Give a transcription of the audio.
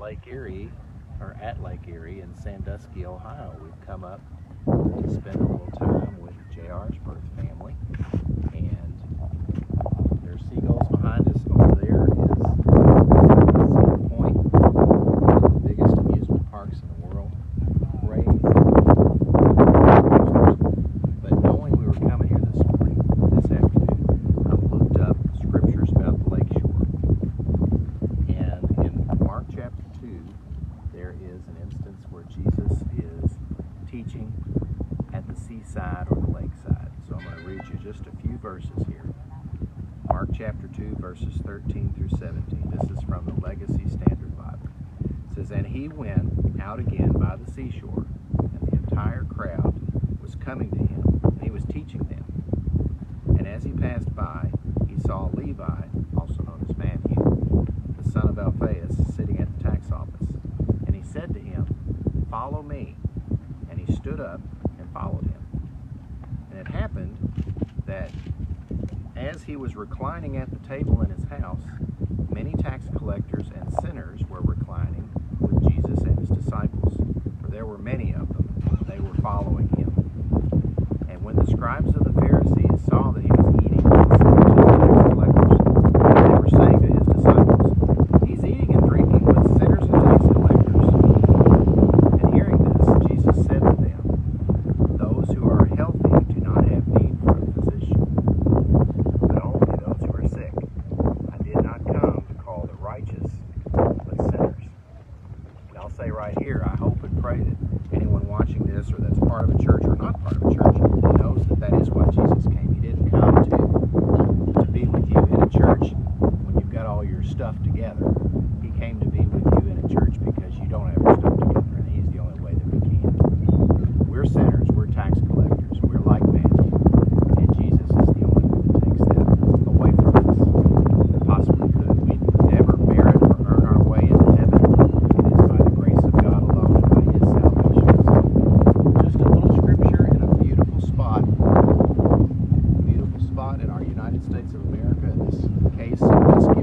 Lake Erie, or at Lake Erie in Sandusky, Ohio. We've come up to spend a little time with JR's birth family, and there's seagulls behind us. Over there is Cedar Point, one of the biggest amusement parks in the world. Great. But knowing we were coming here this afternoon, I looked up scriptures about the lake shore. And in Mark chapter 2, there is an instance where Jesus is teaching at the seaside or the lakeside. So I'm going to read you just a few verses here. Mark chapter 2, verses 13 through 17. This is from the Legacy Standard Bible. It says, "And he went out again by the seashore, and the entire crowd was coming to him, and he was teaching them. And as he passed by, he saw Levi, also known as Matthew, the son of Alphaeus, sitting at the tax office. And he said to him, 'Follow me.' And he stood up and followed him. And it happened that as he was reclining at the table in his house, many tax collectors and sinners were reclining with Jesus and his disciples, for there were many of them. They were following him. And when the scribes of the Pharisees saw that he was eating with the sinners and the tax collectors, they were saying to his disciples, 'He's eating and drinking with sinners and tax collectors.' And hearing this, Jesus said to them, 'Those who are healthy do not have need for a physician, but only those who are sick. I did not come to call the righteous, but sinners.'" And I'll say right here, I hope and pray that anyone watching this or that's part of a church or not part of a church knows that that is why Jesus came. He didn't come to be with you in a church when you've got all your stuff together. He came to be with you in a church because you don't have your stuff together, and he's the only way that we can. We're sinners, we're tax collectors, we're like Matthew, and Jesus is the only one that takes that away from us that possibly could. We never merit or earn our way into heaven. It is by the grace of God alone and by his salvation. So just a little scripture in a beautiful spot in our United States of America, in this case, Sandusky,